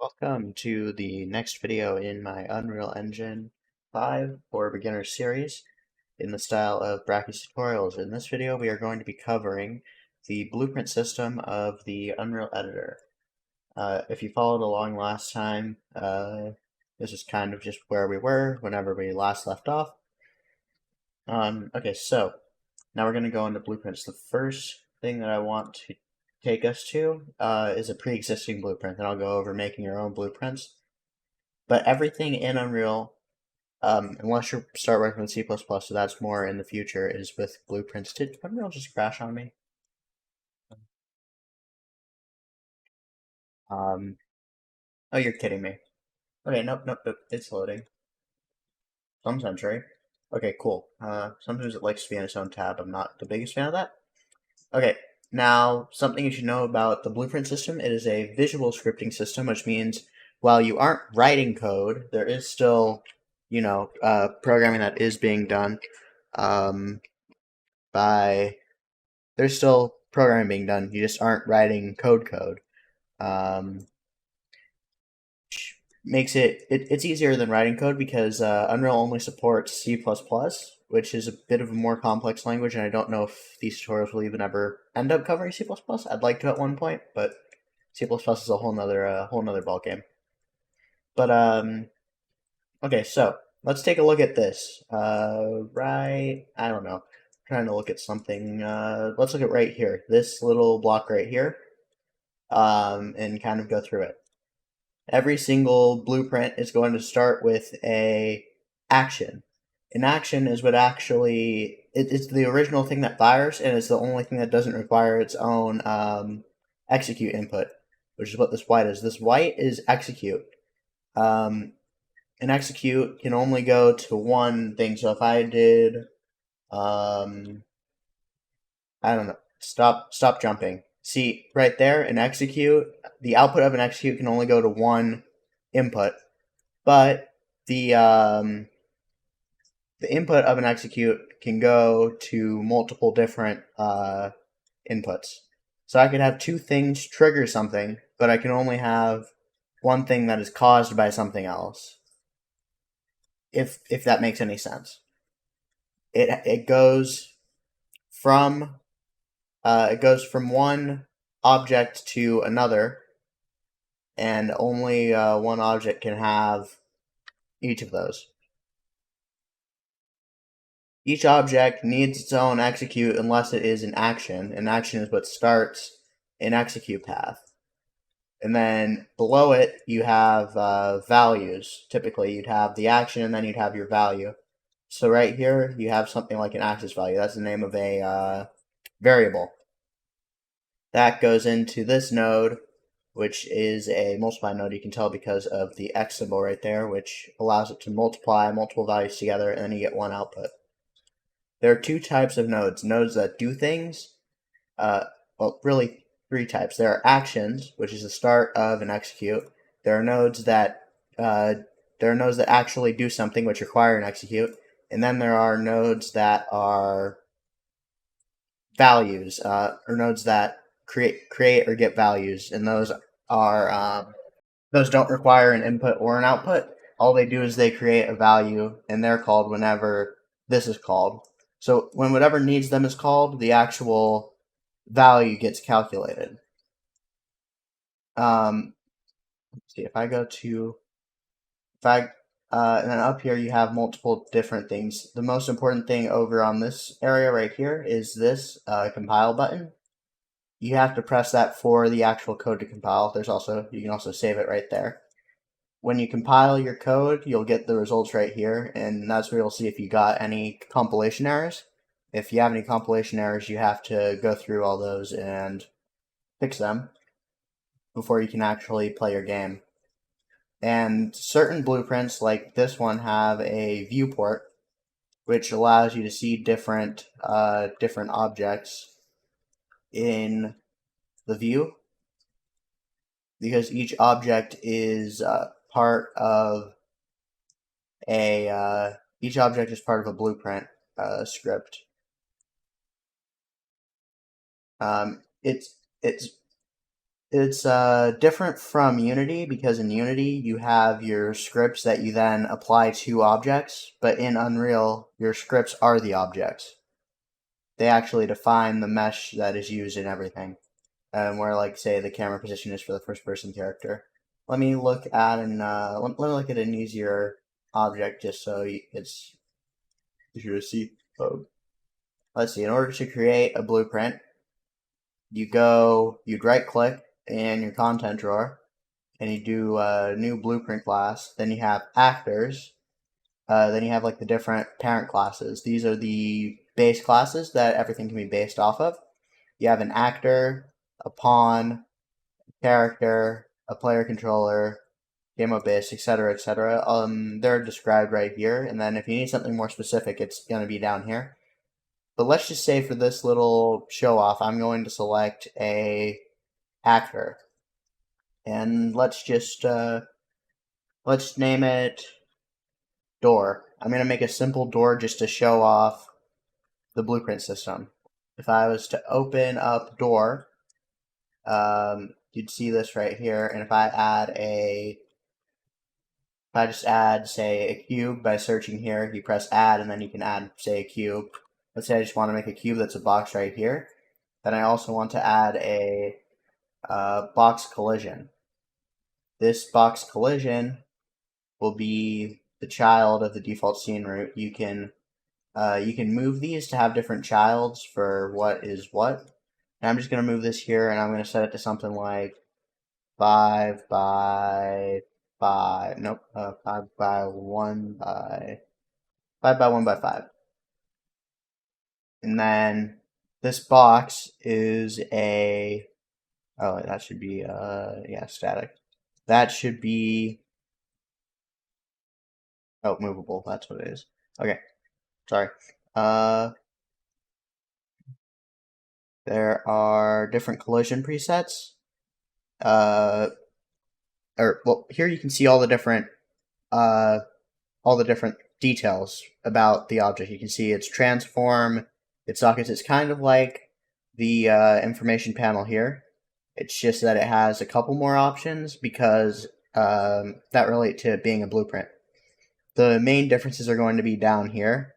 Welcome to the next video in my Unreal Engine 5 for Beginners series in the style of Brachy's tutorials. In this video we are going to be covering the blueprint system of the Unreal Editor. If you followed along last time, this is kind of just where we were whenever we last left off. Okay, so now we're going to go into blueprints. The first thing that I want to take us to is a pre-existing blueprint. Then I'll go over making your own blueprints. But everything in Unreal, unless you start working with C++, so that's more in the future, is with blueprints. Did Unreal just crash on me? Oh, you're kidding me. Okay, nope, it's loading. Some century. Okay, cool. Sometimes it likes to be in its own tab. I'm not the biggest fan of that. Okay, now something you should know about the blueprint system, it is a visual scripting system, which means while you aren't writing code, there is still, programming that is being done there's still programming being done. You just aren't writing code. Makes it's easier than writing code because Unreal only supports C++, which is a bit of a more complex language, and I don't know if these tutorials will even ever end up covering C++. I'd like to at one point, but C++ is a whole nother ballgame. But okay, so let's take a look at this. I don't know. I'm trying to look at something. Let's look at right here, this little block right here, and kind of go through it. Every single blueprint is going to start with a action. An action is what actually it's the original thing that fires, and it's the only thing that doesn't require its own execute input, which is what this white is. This white is execute. An execute can only go to one thing. So if I did, I don't know, stop jumping. See right there, an execute. The output of an execute can only go to one input, but the input of an execute can go to multiple different inputs. So I could have two things trigger something, but I can only have one thing that is caused by something else. If that makes any sense. It goes from one object to another, and only one object can have each of those. Each object needs its own execute unless it is an action. An action is what starts an execute path. And then below it, you have values. Typically, you'd have the action, and then you'd have your value. So right here, you have something like an axis value. That's the name of a variable. That goes into this node, which is a multiply node. You can tell because of the X symbol right there, which allows it to multiply multiple values together, and then you get one output. There are two types of nodes. Nodes that do things, well, really three types. There are actions, which is the start of an execute. There are nodes that actually do something, which require an execute, and then there are nodes that are values, or nodes that create or get values, and those don't require an input or an output. All they do is they create a value, and they're called whenever this is called. So when whatever needs them is called, the actual value gets calculated. Let's see, if I go to, and then up here you have multiple different things. The most important thing over on this area right here is this compile button. You have to press that for the actual code to compile. You can also save it right there. When you compile your code, you'll get the results right here, and that's where you'll see if you got any compilation errors. If you have any compilation errors, you have to go through all those and fix them before you can actually play your game. And certain blueprints, like this one, have a viewport, which allows you to see different objects in the view, because each object is part of a blueprint script. It's It's different from Unity because in Unity you have your scripts that you then apply to objects, but in Unreal your scripts are the objects. They actually define the mesh that is used in everything. Where, like, say the camera position is for the first person character. Let me look at let me look at an easier object just so it's easier to see. Oh. Let's see. In order to create a blueprint, you'd right click in your content drawer, and you do a new blueprint class. Then you have actors. Then you have like the different parent classes. These are the base classes that everything can be based off of. You have an actor, a pawn, a character, a player controller, game of base, etc., etc. They're described right here, and then if you need something more specific, it's going to be down here. But let's just say for this little show off, I'm going to select a actor, and let's name it door. I'm going to make a simple door just to show off the blueprint system. If I was to open up door, you'd see this right here, and if I just add, say, a cube by searching here, you press add, and then you can add, say, a cube. Let's say I just want to make a cube that's a box right here. Then I also want to add a box collision. This box collision will be the child of the default scene root. You can move these to have different childs for what is what. And I'm just going to move this here, and I'm going to set it to something like 5 by 5. Nope, 5 by 1 by 5 by 1 by 5. And then this box is a, oh, that should be, yeah, static. That should be, oh, movable. That's what it is. Okay, sorry. There are different collision presets. Well, here you can see all the different details about the object. You can see its transform, its sockets. It's kind of like the information panel here. It's just that it has a couple more options because that relate to being a blueprint. The main differences are going to be down here.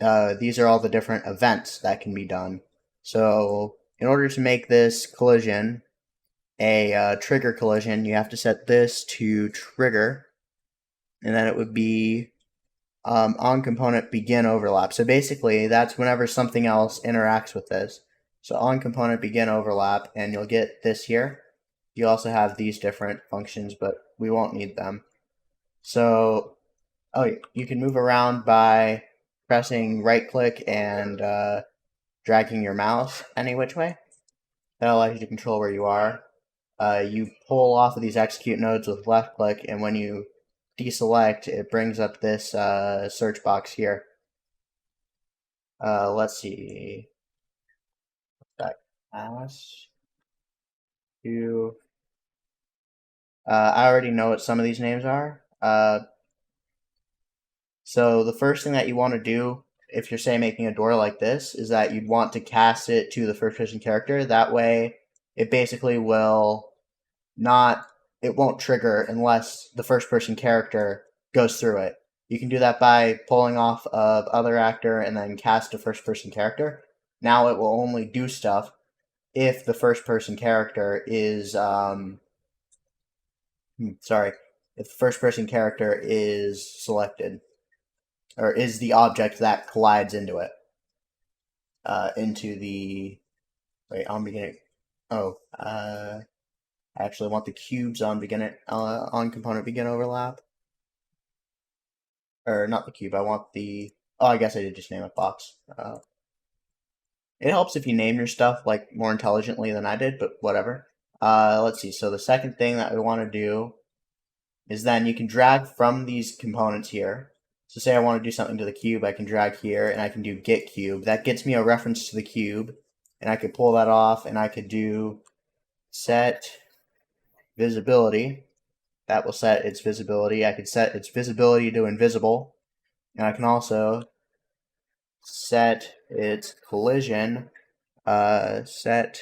These are all the different events that can be done. So in order to make this collision a trigger collision, you have to set this to trigger, and then it would be on component begin overlap. So basically, that's whenever something else interacts with this. So on component begin overlap, and you'll get this here. You also have these different functions, but we won't need them. So, you can move around by pressing right click and dragging your mouse any which way. That allows you to control where you are. You pull off of these execute nodes with left click, and when you deselect, it brings up this search box here. Let's see. I already know what some of these names are. So the first thing that you want to do, if you're, say, making a door like this, is that you'd want to cast it to the first person character. That way, it basically will it won't trigger unless the first person character goes through it. You can do that by pulling off of other actor and then cast a first person character. Now it will only do stuff if the first person character is if the first person character is selected, or is the object that collides into it. Into the, wait, on beginning. I actually want the cubes on on component begin overlap. Or not the cube, I want the, I guess I did just name it box. It helps if you name your stuff like more intelligently than I did, but whatever. Let's see, so the second thing that we want to do is then you can drag from these components here. So say I want to do something to the cube, I can drag here, and I can do get cube. That gets me a reference to the cube, and I could pull that off, and I could do set visibility. That will set its visibility. I could set its visibility to invisible, and I can also set its collision, set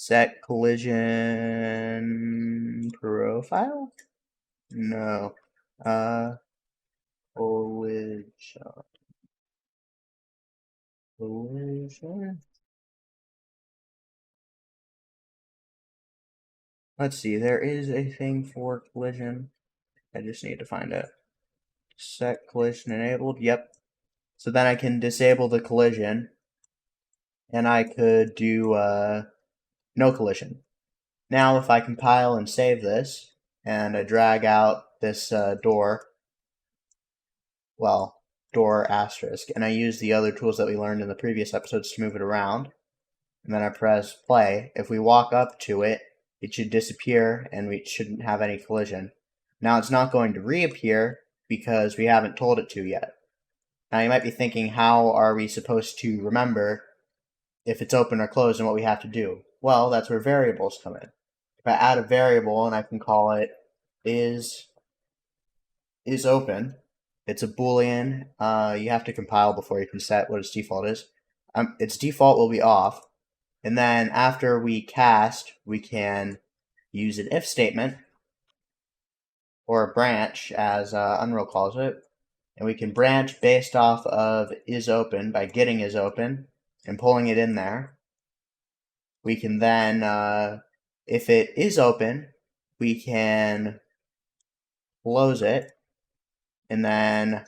Set collision profile? No. Collision. Collision? Let's see, there is a thing for collision. I just need to find it. Set collision enabled, yep. So then I can disable the collision, and I could do no collision. Now if I compile and save this, and I drag out this door, well, door asterisk, and I use the other tools that we learned in the previous episodes to move it around, and then I press play, if we walk up to it, it should disappear and we shouldn't have any collision. Now it's not going to reappear because we haven't told it to yet. Now you might be thinking, how are we supposed to remember if it's open or closed and what we have to do? Well, that's where variables come in. If I add a variable and I can call it is open, it's a boolean. You have to compile before you can set what its default is. Its default will be off. And then after we cast, we can use an if statement or a branch, as Unreal calls it. And we can branch based off of is open by getting is open and pulling it in there. We can then, if it is open, we can close it, and then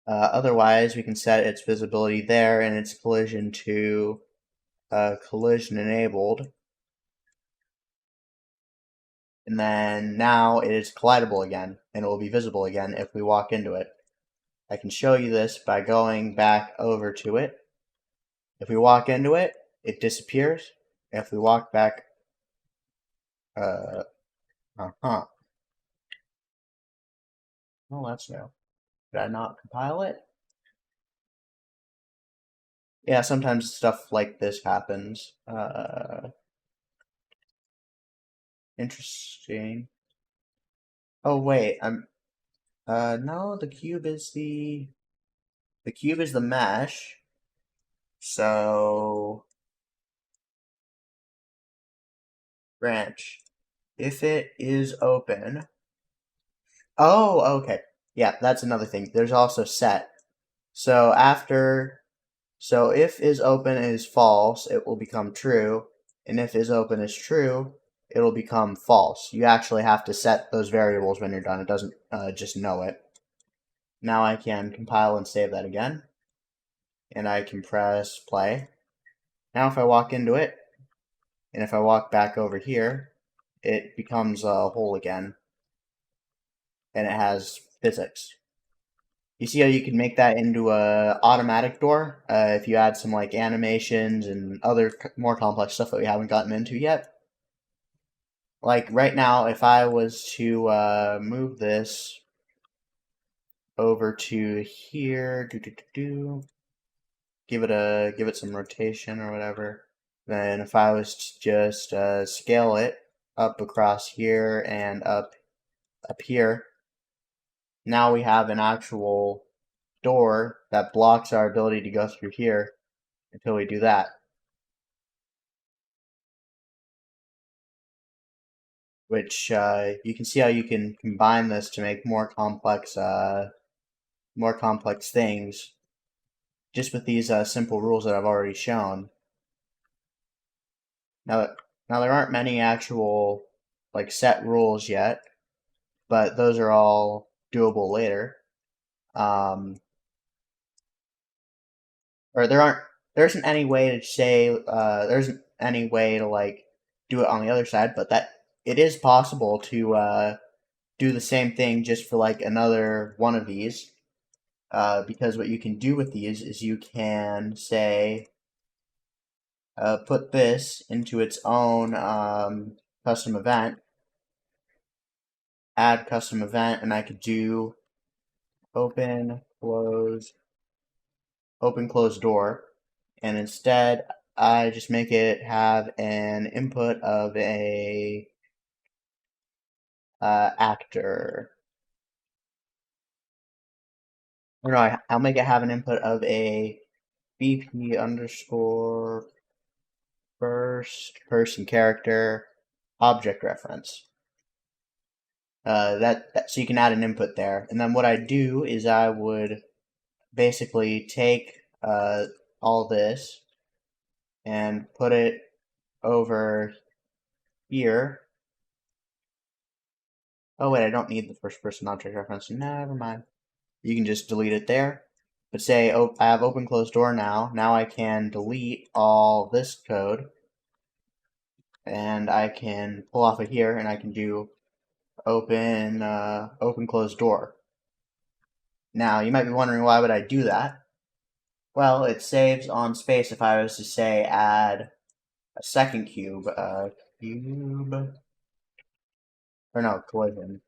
otherwise we can set its visibility there and its collision to collision enabled. And then now it is collidable again, and it will be visible again if we walk into it. I can show you this by going back over to it. If we walk into it, it disappears. If we walk back, oh, that's new. Did I not compile it? Yeah, sometimes stuff like this happens. Interesting. Oh wait, no, the cube is the mesh. So branch. If it is open. Oh, okay. Yeah, that's another thing. There's also set. So if is open is false, it will become true, and if is open is true, it'll become false. You actually have to set those variables when you're done. It doesn't just know it. Now I can compile and save that again, and I can press play. Now if I walk into it, and if I walk back over here, it becomes a hole again, and it has physics. You see how you can make that into a automatic door if you add some like animations and other more complex stuff that we haven't gotten into yet. Like right now, if I was to move this over to here, give it some rotation or whatever. Then if I was to just scale it up across here and up here, now we have an actual door that blocks our ability to go through here until we do that. Which you can see how you can combine this to make more complex things just with these simple rules that I've already shown. Now there aren't many actual like set rules yet, but those are all doable later. Or there isn't any way to say there isn't any way to like do it on the other side, but that it is possible to do the same thing just for like another one of these. Because what you can do with these is you can say put this into its own custom event, add custom event, and I could do open close door, and instead I just make it have an input of a actor. Or no, I'll make it have an input of a BP underscore first person character object reference. So you can add an input there. And then what I do is I would basically take all this and put it over here. Oh wait, I don't need the first person object reference. Never mind. You can just delete it there. But say, oh, I have open close door now. Now I can delete all this code. And I can pull off of here and I can do open close door. Now you might be wondering, why would I do that? Well, it saves on space. If I was to say add a second cube, or no, collision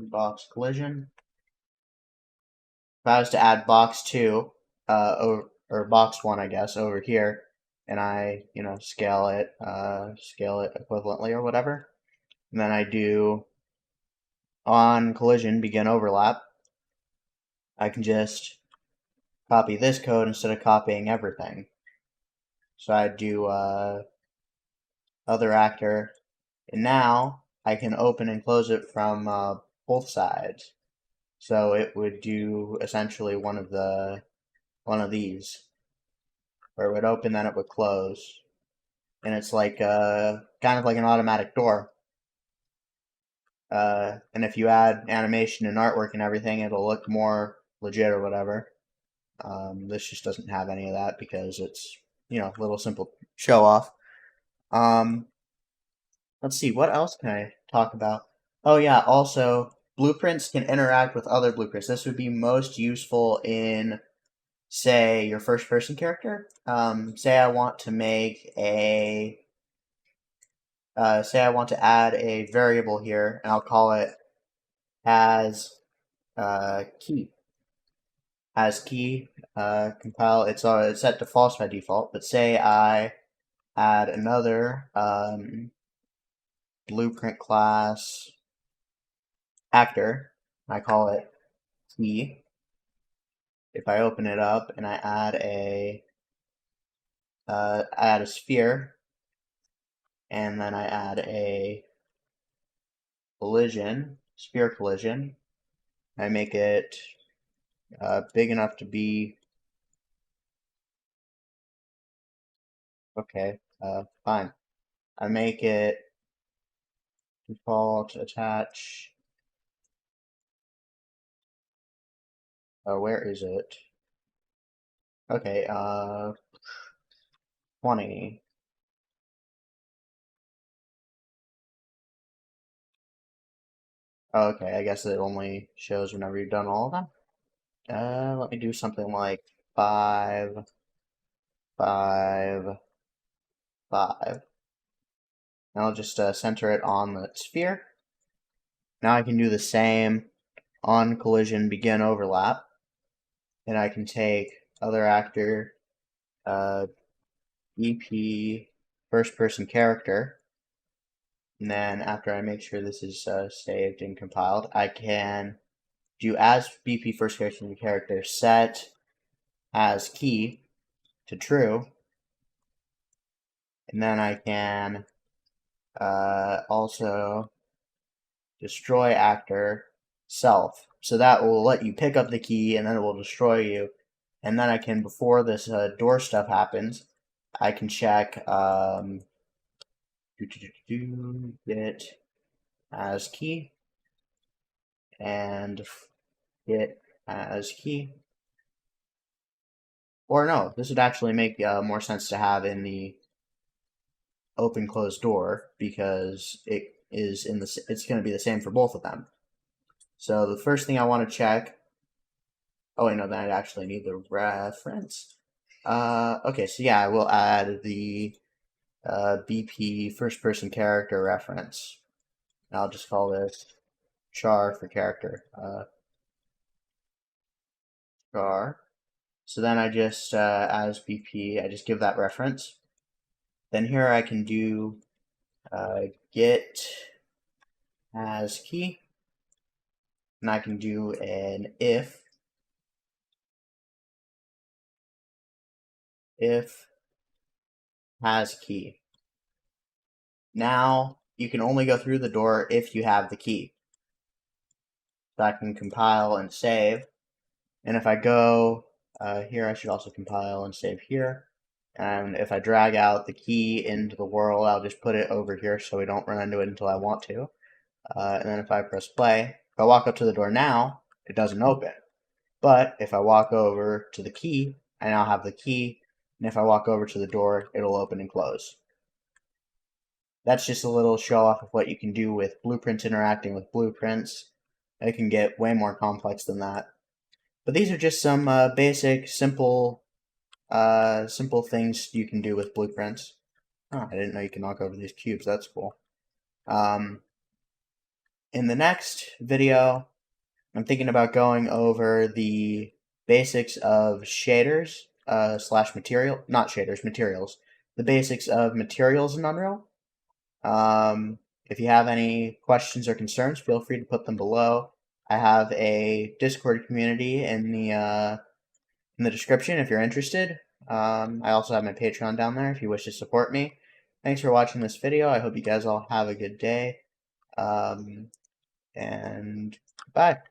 box collision. If I was to add box 2, or box 1, I guess, over here, and I, scale it equivalently or whatever, and then I do on collision begin overlap, I can just copy this code instead of copying everything. So I do other actor, and now I can open and close it from both sides. So it would do essentially one of these, where it would open, then it would close, and it's like kind of like an automatic door. And if you add animation and artwork and everything, it'll look more legit or whatever. This just doesn't have any of that because it's, a little simple show off. Let's see, what else can I talk about? Oh yeah, also, blueprints can interact with other blueprints. This would be most useful in, say, your first person character. Say I want to make say I want to add a variable here, and I'll call it as key. As key, compile, it's set to false by default, but say I add another blueprint class actor, I call it key. If I open it up and I add a sphere, and then I add a collision, sphere collision, I make it big enough to be, okay, fine. I make it default attach, where is it? Okay, 20. Okay, I guess it only shows whenever you've done all of them. Let me do something like 5, 5, 5. And I'll just center it on the sphere. Now I can do the same on collision begin overlap. And I can take other actor, BP first person character. And then after I make sure this is saved and compiled, I can do as BP first person character set as key to true. And then I can also destroy actor self. So that will let you pick up the key and then it will destroy you. And then I can, before this door stuff happens, I can check get as key and get as key. Or no, this would actually make more sense to have in the open close door, because it's going to be the same for both of them. So the first thing I want to check, oh wait, no, then I'd actually need the reference. Okay, so yeah, I will add the BP first person character reference. I'll just call this char for character. Char. So then I just, as BP, I just give that reference. Then here I can do get as key, and I can do an if has key. Now you can only go through the door if you have the key. So I can compile and save. And if I go here, I should also compile and save here. And if I drag out the key into the world, I'll just put it over here so we don't run into it until I want to. And then if I press play, if I walk up to the door now, it doesn't open. But if I walk over to the key, I now have the key. And if I walk over to the door, it'll open and close. That's just a little show off of what you can do with blueprints interacting with blueprints. It can get way more complex than that. But these are just some basic, simple things you can do with blueprints. Oh, I didn't know you can knock over these cubes. That's cool. In the next video, I'm thinking about going over the basics of shaders slash material, not shaders, materials. The basics of materials in Unreal. If you have any questions or concerns, feel free to put them below. I have a Discord community in the description if you're interested. I also have my Patreon down there if you wish to support me. Thanks for watching this video. I hope you guys all have a good day. And bye.